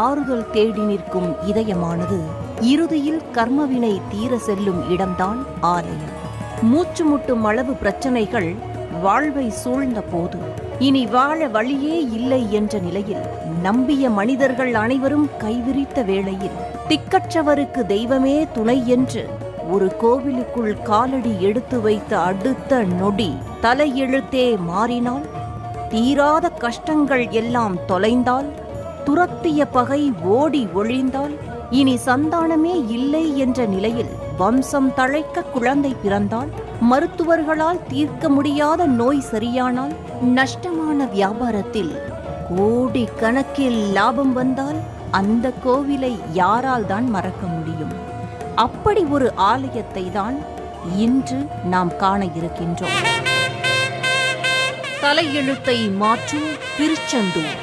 ஆறுதல் தேடி நிற்கும் இதயமானது இறுதியில் கர்மவினை தீர செல்லும் இடம்தான் ஆலயம். மூச்சு முட்டும் அளவு பிரச்சனைகள் வாழ்வை சூழ்ந்த போது, இனி வாழ வழியே இல்லை என்ற நிலையில், நம்பிய மனிதர்கள் அனைவரும் கைவிரித்த வேளையில், திக்கற்றவருக்கு தெய்வமே துணை என்று ஒரு கோவிலுக்குள் காலடி எடுத்து வைத்த அடுத்த நொடி தலையெழுத்தே மாறினால், தீராத கஷ்டங்கள் எல்லாம் தொலைந்தால், துரத்திய பகை ஓடி ஒழிந்தால், இனி சந்தானமே இல்லை என்ற நிலையில் வம்சம் தழைக்க குழந்தை பிறந்தால், மருத்துவர்களால் தீர்க்க முடியாத நோய் சரியானால், நஷ்டமான வியாபாரத்தில் கோடி கணக்கில் லாபம் வந்தால், அந்த கோவிலை யாரால் தான் மறக்க முடியும்? அப்படி ஒரு ஆலயத்தை தான் இன்று நாம் காண இருக்கின்றோம். தலையெழுத்தை மாற்றும் திருச்செந்தூர்.